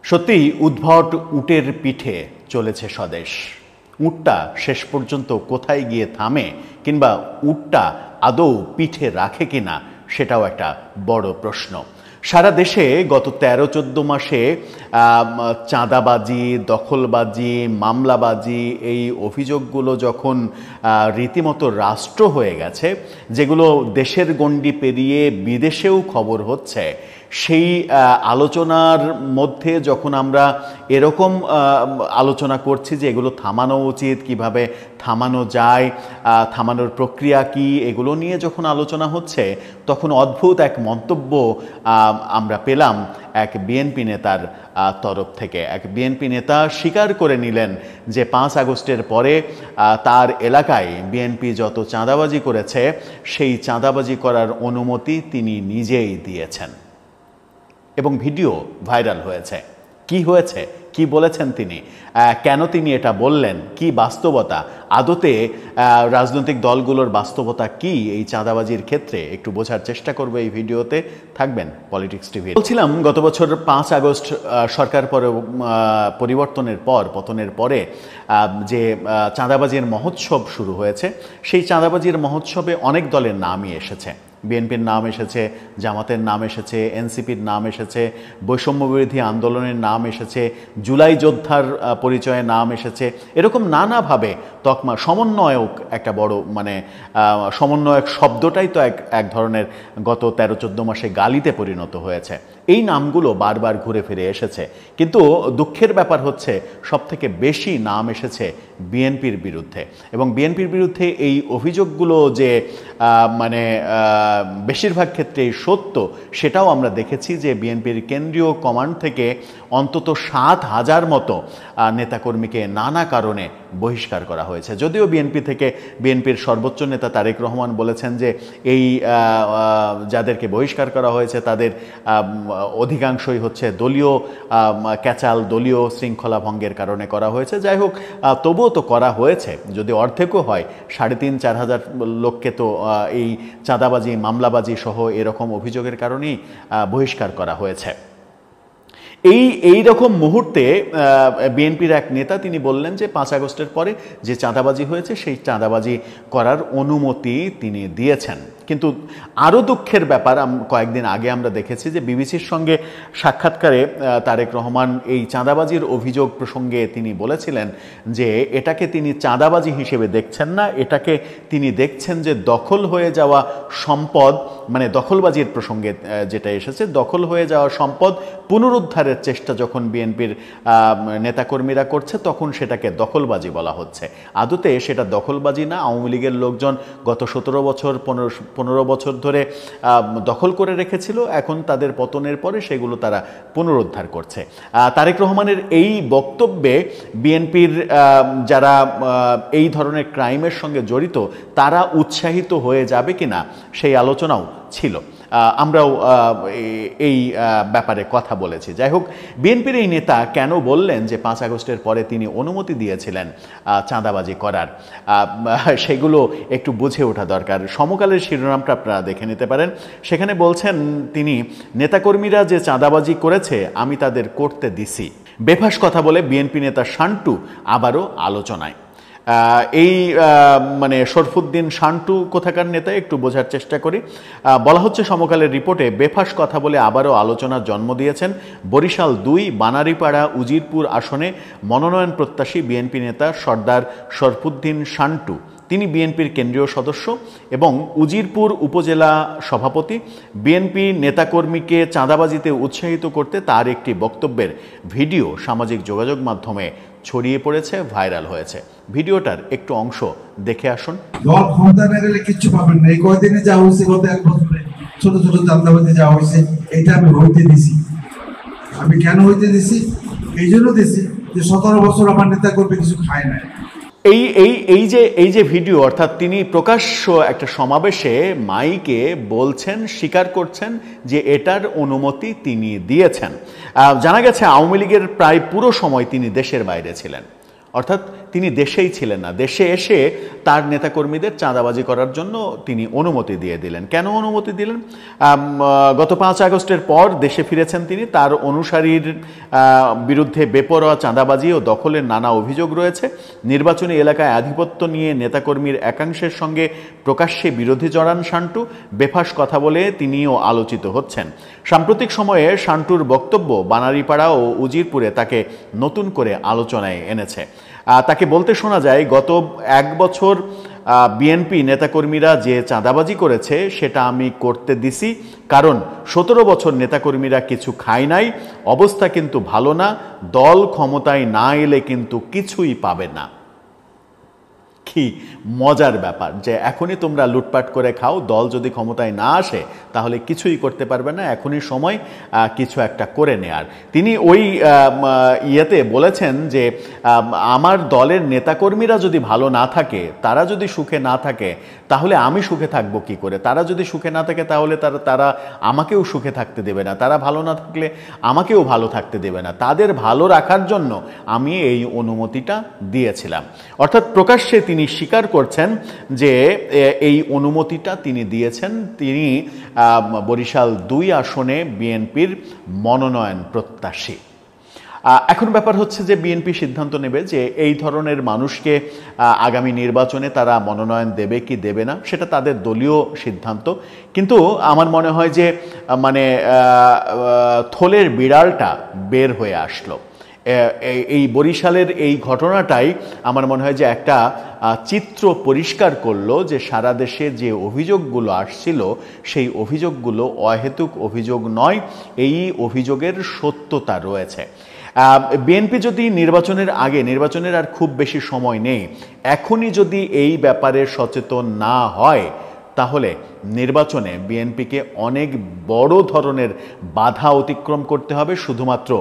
সত্যিই উদ্ভট উটের পিঠে চলেছে স্বদেশ। উটটা শেষ পর্যন্ত কোথায় গিয়ে থামে কিংবা উটটা আদৌ পিঠে রাখে কিনা সেটাও একটা বড় প্রশ্ন। সারা দেশে গত 13-14 মাসে চাঁদাবাজি, দখলবাজি, মামলাবাজি এই অভিযোগগুলো যখন রীতিমতো রাষ্ট্র হয়ে গেছে, যেগুলো দেশের গণ্ডি পেরিয়ে বিদেশেও খবর হচ্ছে, সেই আলোচনার মধ্যে যখন আমরা এরকম আলোচনা করছি যে এগুলো থামানো উচিত, কিভাবে থামানো যায়, থামানোর প্রক্রিয়া কি, এগুলো নিয়ে যখন আলোচনা হচ্ছে, তখন অদ্ভুত এক মন্তব্য আমরা পেলাম এক বিএনপি নেতার তরফ থেকে। এক বিএনপি নেতা স্বীকার করে নিলেন যে 5 আগস্টের পরে তার এলাকায় বিএনপি যত চাঁদাবাজি করেছে সেই চাঁদাবাজি করার অনুমতি তিনি নিজেই দিয়েছেন এবং ভিডিও ভাইরাল হয়েছে। কি হয়েছে, কি বলেছেন তিনি, কেন তিনি এটা বললেন, কি বাস্তবতা, আদতে রাজনৈতিক দলগুলোর বাস্তবতা কি এই চাঁদাবাজির ক্ষেত্রে, একটু বোঝার চেষ্টা করবো এই ভিডিওতে। থাকবেন পলিটিক্স টিভি। বলছিলাম, গত বছর 5 আগস্ট সরকার পরিবর্তনের পর, পতনের পরে যে চাঁদাবাজির মহোৎসব শুরু হয়েছে, সেই চাঁদাবাজির মহোৎসবে অনেক দলের নামই এসেছে। বিএনপির নাম এসেছে, জামাতের নাম এসেছে, এনসিপির নাম এসেছে, বৈষম্য বিরোধী আন্দোলনের নাম এসেছে, জুলাই যোদ্ধার পরিচয়ে নাম এসেছে। এরকম নানাভাবে তকমা, সমন্বয়ক একটা বড় সমন্বয়ক শব্দটাই তো এক ধরনের গত 13-14 মাসে গালিতে পরিণত হয়েছে। এই নামগুলো বারবার ঘুরে ফিরে এসেছে, কিন্তু দুঃখের ব্যাপার হচ্ছে সবথেকে বেশি নাম এসেছে বিএনপির বিরুদ্ধে। এবং বিএনপির বিরুদ্ধে এই অভিযোগগুলো যে বেশিরভাগ ক্ষেত্রেই সত্য, সেটাও আমরা দেখেছি যে বিএনপির কেন্দ্রীয় কমান্ড থেকে অন্তত 7,000 মতো নেতাকর্মীকে নানা কারণে বহিষ্কার করা হয়েছে। যদিও বিএনপির সর্বোচ্চ নেতা তারেক রহমান বলেছেন যে এই যাদেরকে বহিষ্কার করা হয়েছে তাদের অধিকাংশই হচ্ছে দলীয় ক্যাচাল, দলীয় শৃঙ্খলা ভঙ্গের কারণে করা হয়েছে। যাই হোক, তবুও তো করা হয়েছে, যদি অর্ধেকও হয়। 3,500-4 হাজার লোককে তো এই চাঁদাবাজি, মামলাবাজি সহ এরকম অভিযোগের কারণেই বহিষ্কার করা হয়েছে। এই রকম মুহূর্তে বিএনপির এক নেতা তিনি বললেন যে 5 আগস্টের পরে যে চাঁদাবাজি হয়েছে সেই চাঁদাবাজি করার অনুমতি তিনি দিয়েছেন। কিন্তু আরও দুঃখের ব্যাপার, কয়েকদিন আগে আমরা দেখেছি যে বিবিসির সঙ্গে সাক্ষাৎকারে তারেক রহমান এই চাঁদাবাজির অভিযোগ প্রসঙ্গে তিনি বলেছিলেন যে এটাকে তিনি চাঁদাবাজি হিসেবে দেখছেন না, এটাকে তিনি দেখছেন যে দখল হয়ে যাওয়া সম্পদ, দখলবাজির প্রসঙ্গে যেটা এসেছে, দখল হয়ে যাওয়া সম্পদ পুনরুদ্ধারের চেষ্টা যখন বিএনপির নেতাকর্মীরা করছে তখন সেটাকে দখলবাজি বলা হচ্ছে। আদতে সেটা দখলবাজি না। আওয়ামী লীগের লোকজন গত 17 বছর 15 বছর ধরে দখল করে রেখেছিল, এখন তাদের পতনের পরে সেগুলো তারা পুনরুদ্ধার করছে। তারেক রহমানের এই বক্তব্যে বিএনপির যারা এই ধরনের ক্রাইমের সঙ্গে জড়িত তারা উৎসাহিত হয়ে যাবে কিনা সেই আলোচনাও ছিল। আমরাও এই ব্যাপারে কথা বলেছি। যাই হোক, বিএনপির এই নেতা কেন বললেন যে 5 আগস্টের পরে তিনি অনুমতি দিয়েছিলেন চাঁদাবাজি করার, সেগুলো একটু বুঝে ওঠা দরকার। সমকালের শিরোনামটা আপনারা দেখে নিতে পারেন। সেখানে বলছেন তিনি, নেতাকর্মীরা যে চাঁদাবাজি করেছে আমি তাদের করতে দিছি। বেফাস কথা বলে বিএনপি নেতা শান্টু আবারও আলোচনায়। এই শরফুদ্দিন শান্টু কোথাকার নেতা, একটু বোঝার চেষ্টা করি। বলা হচ্ছে সমকালের রিপোর্টে, বেফাস কথা বলে আবারও আলোচনার জন্ম দিয়েছেন বরিশাল 2 বানারীপাড়া উজিরপুর আসনে মনোনয়ন প্রত্যাশী বিএনপি নেতা সর্দার শরফুদ্দিন শান্টু। তিনি বিএনপির কেন্দ্রীয় সদস্য এবং উজিরপুর উপজেলা সভাপতি। বিএনপি নেতাকর্মীকে চাঁদাবাজিতে উৎসাহিত করতে তার একটি বক্তব্যের ভিডিও সামাজিক যোগাযোগ মাধ্যমে ছড়িয়ে পড়েছে, ভাইরাল হয়েছে। ভিডিওটার একটু অংশ দেখে আসুন। দল ক্ষমতা না গেলে কিচ্ছু পাবেন না। এই কয়দিনে যা হয়েছে, গত 1 বছরে ছোট ছোট চাঁদাবাজি যা হয়েছে, এটা আমি হইতে দিছি। আমি কেন হইতে দিছি? এই জন্য দিছি যে 17 বছর আমার নেতা করবে কিছু খায় না। এই যে ভিডিও, অর্থাৎ তিনি প্রকাশ্য একটা সমাবেশে মাইকে বলছেন, স্বীকার করছেন যে এটার অনুমতি তিনি দিয়েছেন। জানা গেছে আওয়ামী লীগের প্রায় পুরো সময় তিনি দেশের বাইরে ছিলেন। অর্থাৎ তিনি দেশেই ছিলেন না, দেশে এসে তার নেতাকর্মীদের চাঁদাবাজি করার জন্য তিনি অনুমতি দিয়ে দিলেন। কেন অনুমতি দিলেন? গত 5 আগস্টের পর দেশে ফিরেছেন তিনি, তার অনুসারীর বিরুদ্ধে বেপরোয়া চাঁদাবাজি ও দখলের নানা অভিযোগ রয়েছে। নির্বাচনী এলাকায় আধিপত্য নিয়ে নেতাকর্মীর একাংশের সঙ্গে প্রকাশ্যে বিরোধী জড়ান শান্টু, বেফাঁস কথা বলে তিনিও আলোচিত হচ্ছেন। সাম্প্রতিক সময়ে শান্টুর বক্তব্য বানারীপাড়া ও উজিরপুরে তাকে নতুন করে আলোচনায় এনেছে। তাকে বলতে শোনা যায়, গত 1 বছর বিএনপি নেতাকর্মীরা যে চাঁদাবাজি করেছে সেটা আমি করতে দিছি, কারণ 17 বছর নেতাকর্মীরা কিছু খায় নাই, অবস্থা কিন্তু ভালো না, দল ক্ষমতায় না এলে কিন্তু কিছুই পাবে না। কি মজার ব্যাপার যে এখনই তোমরা লুটপাট করে খাও, দল যদি ক্ষমতায় না আসে তাহলে কিছুই করতে পারবে না, এখনই সময় কিছু একটা করে নেয়ার। তিনি ওই ইয়েতে বলেছেন যে আমার দলের নেতাকর্মীরা যদি ভালো না থাকে, তারা যদি সুখে না থাকে, তাহলে আমি সুখে থাকবো কি করে? তারা যদি সুখে না থাকে তাহলে তারা আমাকেও সুখে থাকতে দেবে না, তারা ভালো না থাকলে আমাকেও ভালো থাকতে দেবে না, তাদের ভালো রাখার জন্য আমি এই অনুমতিটা দিয়েছিলাম। অর্থাৎ প্রকাশ্যে তিনি স্বীকার করছেন যে এই অনুমতিটা তিনি দিয়েছেন। তিনি বরিশাল 2 আসনে বিএনপির মনোনয়ন প্রত্যাশী। এখন ব্যাপার হচ্ছে যে বিএনপি সিদ্ধান্ত নেবে যে এই ধরনের মানুষকে আগামী নির্বাচনে তারা মনোনয়ন দেবে কি দেবে না, সেটা তাদের দলীয় সিদ্ধান্ত। কিন্তু আমার মনে হয় যে মানে থলের বিড়ালটা বের হয়ে আসলো। এই বরিশালের এই ঘটনাটাই আমার মনে হয় যে একটা চিত্র পরিষ্কার করলো যে সারা দেশে যে অভিযোগগুলো আসছিল সেই অভিযোগগুলো অহেতুক অভিযোগ নয়, এই অভিযোগের সত্যতা রয়েছে। বিএনপি যদি নির্বাচনের আগে, নির্বাচনের আর খুব বেশি সময় নেই, এখনই যদি এই ব্যাপারে সচেতন না হয় তাহলে নির্বাচনে বিএনপিকে অনেক বড় ধরনের বাধা অতিক্রম করতে হবে শুধুমাত্র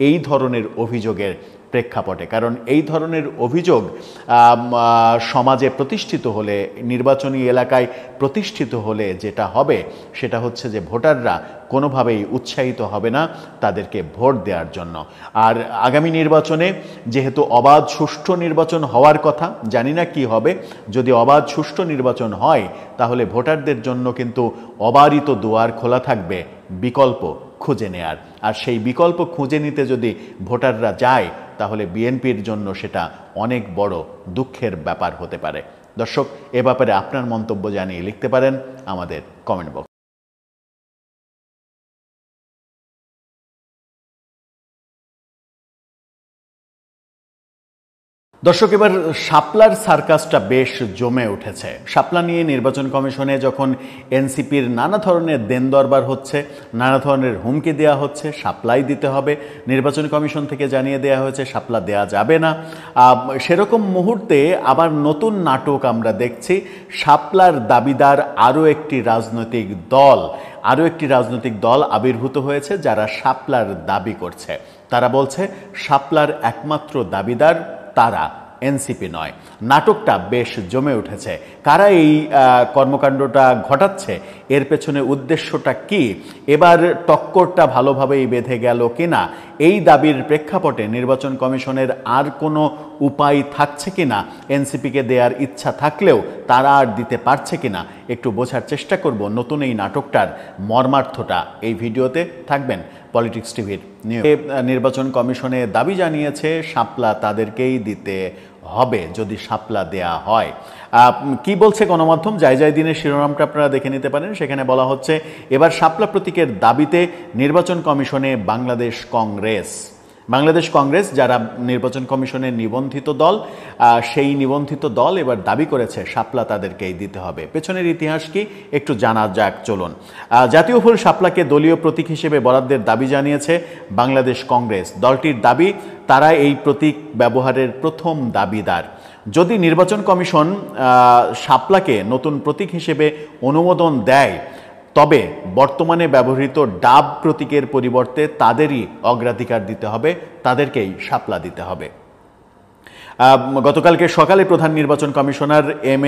এই ধরনের অভিযোগের প্রেক্ষাপটে। কারণ এই ধরনের অভিযোগ সমাজে প্রতিষ্ঠিত হলে, নির্বাচনী এলাকায় প্রতিষ্ঠিত হলে যেটা হবে সেটা হচ্ছে যে ভোটাররা কোনোভাবেই উৎসাহিত হবে না তাদেরকে ভোট দেওয়ার জন্য। আর আগামী নির্বাচনে যেহেতু অবাধ সুষ্ঠু নির্বাচন হওয়ার কথা, জানি না কি হবে, যদি অবাধ সুষ্ঠু নির্বাচন হয় তাহলে ভোটারদের জন্য কিন্তু অবারিত দুয়ার খোলা থাকবে বিকল্প খুঁজে নেয়ার। আর সেই বিকল্প খুঁজে নিতে যদি ভোটাররা যায় তাহলে বিএনপির জন্য সেটা অনেক বড় দুঃখের ব্যাপার হতে পারে। দর্শক, এ ব্যাপারে আপনার মন্তব্য জানিয়ে লিখতে পারেন আমাদের কমেন্ট বক্স। দর্শক, এবার শাপলার সার্কাসটা বেশ জমে উঠেছে। শাপলা নিয়ে নির্বাচন কমিশনে যখন এনসিপির নানা ধরনের দেন দরবার হচ্ছে, নানা ধরনের হুমকি দেওয়া হচ্ছে, শাপলাই দিতে হবে, নির্বাচন কমিশন থেকে জানিয়ে দেওয়া হয়েছে শাপলা দেওয়া যাবে না, সেরকম মুহূর্তে আবার নতুন নাটক আমরা দেখছি। শাপলার দাবিদার আরও একটি রাজনৈতিক দল আবির্ভূত হয়েছে যারা শাপলার দাবি করছে। তারা বলছে শাপলার একমাত্র দাবিদার তারা, এনসিপি নয়। নাটকটা বেশ জমে উঠেছে। কারা এই কর্মকাণ্ডটা ঘটাচ্ছে, এর পেছনে উদ্দেশ্যটা কি, এবার টক্করটা ভালোভাবেই বেঁধে গেল কিনা, এই দাবির প্রেক্ষাপটে নির্বাচন কমিশনের আর কোনো উপায় থাকছে কিনা, এনসিপিকে দেওয়ার ইচ্ছা থাকলেও তারা আর দিতে পারছে কিনা, একটু বোঝার চেষ্টা করব নতুন এই নাটকটার মর্মার্থটা। এই ভিডিওতে থাকবেন পলিটিক্স টিভির নির্বাচন কমিশনে দাবি জানিয়েছে শাপলা তাদেরকেই দিতে হবে যদি শাপলা দেয়া হয়। কি বলছে গণমাধ্যম, যাই দিনের শিরোনামটা আপনারা দেখে নিতে পারেন। সেখানে বলা হচ্ছে এবার শাপলা প্রতীকের দাবিতে নির্বাচন কমিশনে বাংলাদেশ কংগ্রেস যারা নির্বাচন কমিশনের নিবন্ধিত দল, সেই নিবন্ধিত দল এবার দাবি করেছে শাপলা তাদেরকেই দিতে হবে। পেছনের ইতিহাস কি একটু জানা যাক, চলুন। জাতীয় ফুল শাপলাকে দলীয় প্রতীক হিসেবে বরাদ্দের দাবি জানিয়েছে বাংলাদেশ কংগ্রেস। দলটির দাবি তারা এই প্রতীক ব্যবহারের প্রথম দাবিদার। যদি নির্বাচন কমিশন শাপলাকে নতুন প্রতীক হিসেবে অনুমোদন দেয় তবে বর্তমানে ব্যবহৃত ডাব প্রতীকের পরিবর্তে তাদেরই অগ্রাধিকার দিতে হবে, তাদেরকেই শাপলা দিতে হবে। গতকালকে সকালে প্রধান নির্বাচন কমিশনার এম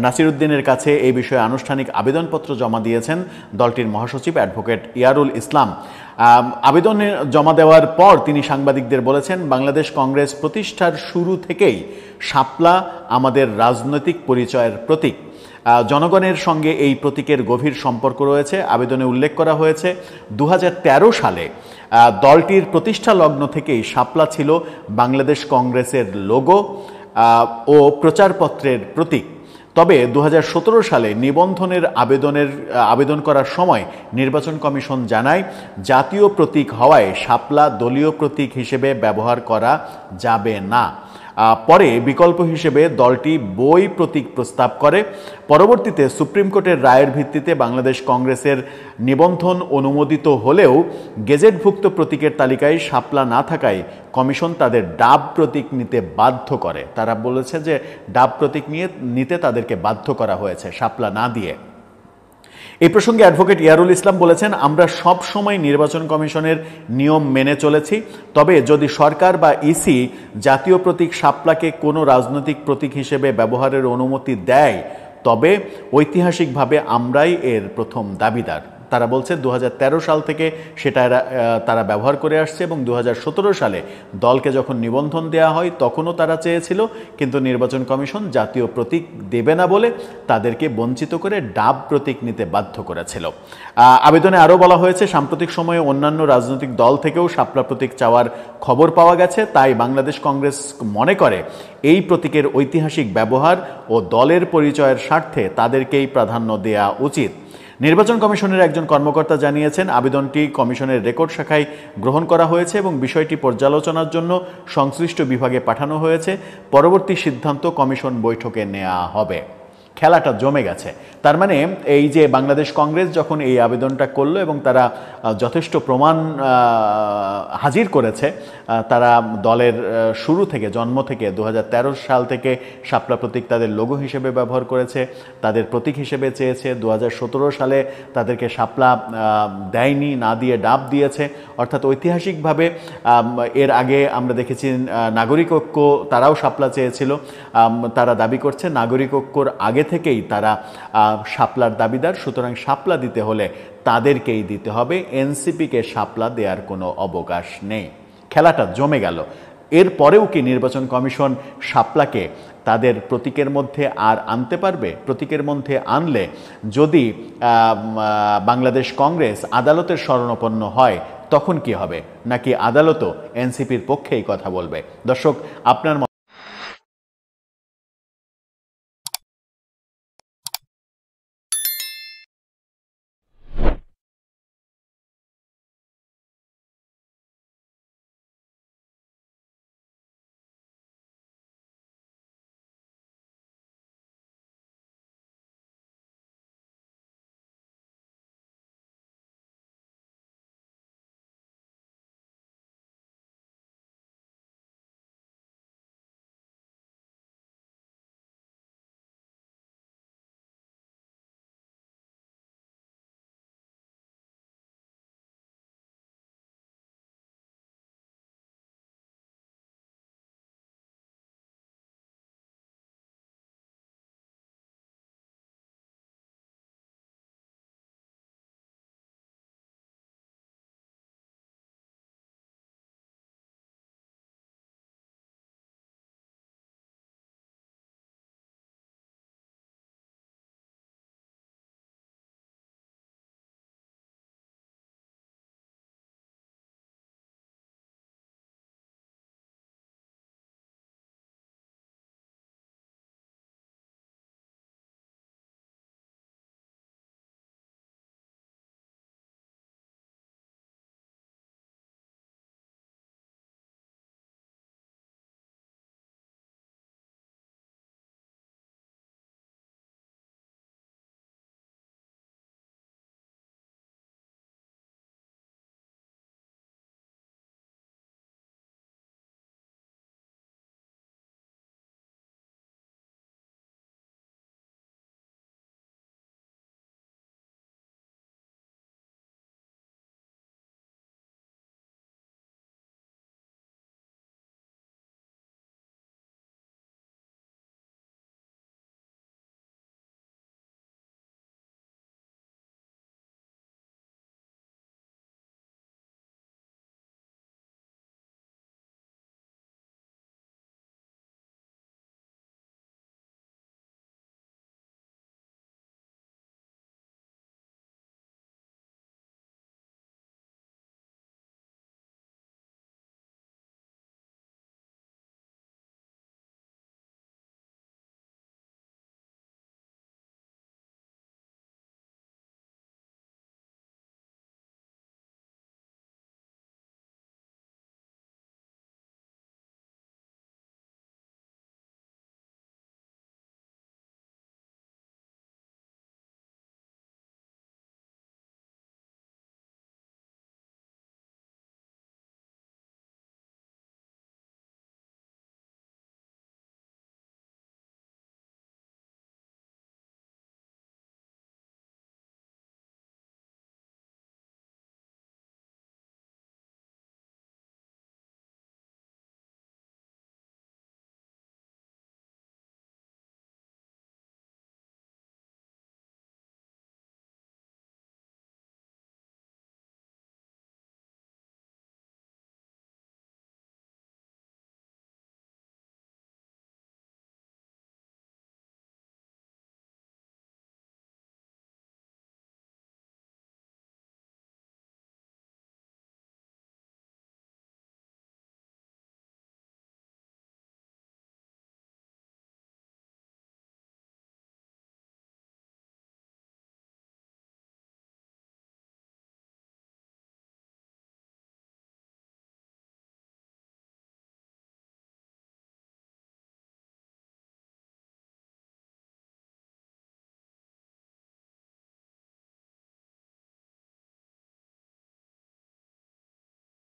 নাসিরউদ্দিনের কাছে এই বিষয়ে আনুষ্ঠানিক আবেদনপত্র জমা দিয়েছেন দলটির মহাসচিব অ্যাডভোকেট ইয়ারুল ইসলাম। আবেদন জমা দেওয়ার পর তিনি সাংবাদিকদের বলেছেন, বাংলাদেশ কংগ্রেস প্রতিষ্ঠার শুরু থেকেই শাপলা আমাদের রাজনৈতিক পরিচয়ের প্রতীক। জনগণের সঙ্গে এই প্রতীকের গভীর সম্পর্ক রয়েছে। আবেদনে উল্লেখ করা হয়েছে 2013 সালে দলটির প্রতিষ্ঠা লগ্ন থেকেই শাপলা ছিল বাংলাদেশ কংগ্রেসের লোগো ও প্রচারপত্রের প্রতীক। তবে 2017 সালে নিবন্ধনের আবেদন করার সময় নির্বাচন কমিশন জানায়, জাতীয় প্রতীক হওয়ায় শাপলা দলীয় প্রতীক হিসেবে ব্যবহার করা যাবে না। পরে বিকল্প হিসেবে দলটি বই প্রতীক প্রস্তাব করে। পরবর্তীতে সুপ্রিম কোর্টের রায়ের ভিত্তিতে বাংলাদেশ কংগ্রেসের নিবন্ধন অনুমোদিত হলেও গেজেটভুক্ত প্রতীকের তালিকায় শাপলা না থাকায় কমিশন তাদের ডাব প্রতীক নিতে বাধ্য করে। তারা বলেছে যে ডাব প্রতীক নিতে তাদেরকে বাধ্য করা হয়েছে শাপলা না দিয়ে। এই প্রসঙ্গে অ্যাডভোকেট ইয়ারুল ইসলাম বলেছেন, আমরা সব সময় নির্বাচন কমিশনের নিয়ম মেনে চলেছি। তবে যদি সরকার বা ইসি জাতীয় প্রতীক শাপলাকে কোনো রাজনৈতিক প্রতীক হিসেবে ব্যবহারের অনুমতি দেয়, তবে ঐতিহাসিকভাবে আমরাই এর প্রথম দাবিদার। তারা বলছে 2013 সাল থেকে সেটা তারা ব্যবহার করে আসছে এবং 2017 সালে দলকে যখন নিবন্ধন দেওয়া হয় তখনও তারা চেয়েছিল, কিন্তু নির্বাচন কমিশন জাতীয় প্রতীক দেবে না বলে তাদেরকে বঞ্চিত করে ডাব প্রতীক নিতে বাধ্য করেছিল। আবেদনে আরও বলা হয়েছে, সাম্প্রতিক সময়ে অন্যান্য রাজনৈতিক দল থেকেও শাপলা প্রতীক চাওয়ার খবর পাওয়া গেছে। তাই বাংলাদেশ কংগ্রেস মনে করে এই প্রতীকের ঐতিহাসিক ব্যবহার ও দলের পরিচয়ের স্বার্থে তাদেরকেই প্রাধান্য দেওয়া উচিত। নির্বাচন কমিশনের একজন কর্মকর্তা জানিয়েছেন, আবেদনটি কমিশনের রেকর্ড শাখায় গ্রহণ করা হয়েছে এবং বিষয়টি পর্যালোচনার জন্য সংশ্লিষ্ট বিভাগে পাঠানো হয়েছে। পরবর্তী সিদ্ধান্ত কমিশন বৈঠকে নেওয়া হবে। খেলাটা জমে গেছে। তার মানে এই যে বাংলাদেশ কংগ্রেস যখন এই আবেদনটা করলো এবং তারা যথেষ্ট প্রমাণ হাজির করেছে, তারা দলের শুরু থেকে জন্ম থেকে 2013 সাল থেকে শাপলা প্রতীক তাদের লোগো হিসেবে ব্যবহার করেছে, তাদের প্রতীক হিসেবে চেয়েছে। 2017 সালে তাদেরকে শাপলা দেয়নি, না দিয়ে ডাব দিয়েছে। অর্থাৎ ঐতিহাসিকভাবে এর আগে আমরা দেখেছি নাগরিক ঐক্য তারাও শাপলা চেয়েছিল। তারা দাবি করছে নাগরিক ঐক্যর আগে থেকেই তারা শাপলার দাবিদার, সুতরাং শাপলা দিতে হলে তাদেরকেই দিতে হবে, এনসিপিকে শাপলা দেওয়ার কোনো অবকাশ নেই। খেলাটা জমে গেল। এরপরেও কি নির্বাচন কমিশন শাপলাকে তাদের প্রতীকের মধ্যে আর আনতে পারবে? প্রতীকের মধ্যে আনলে যদি বাংলাদেশ কংগ্রেস আদালতের শরণাপন্ন হয় তখন কি হবে? নাকি আদালতও এনসিপির পক্ষেই কথা বলবে? দর্শক, আপনার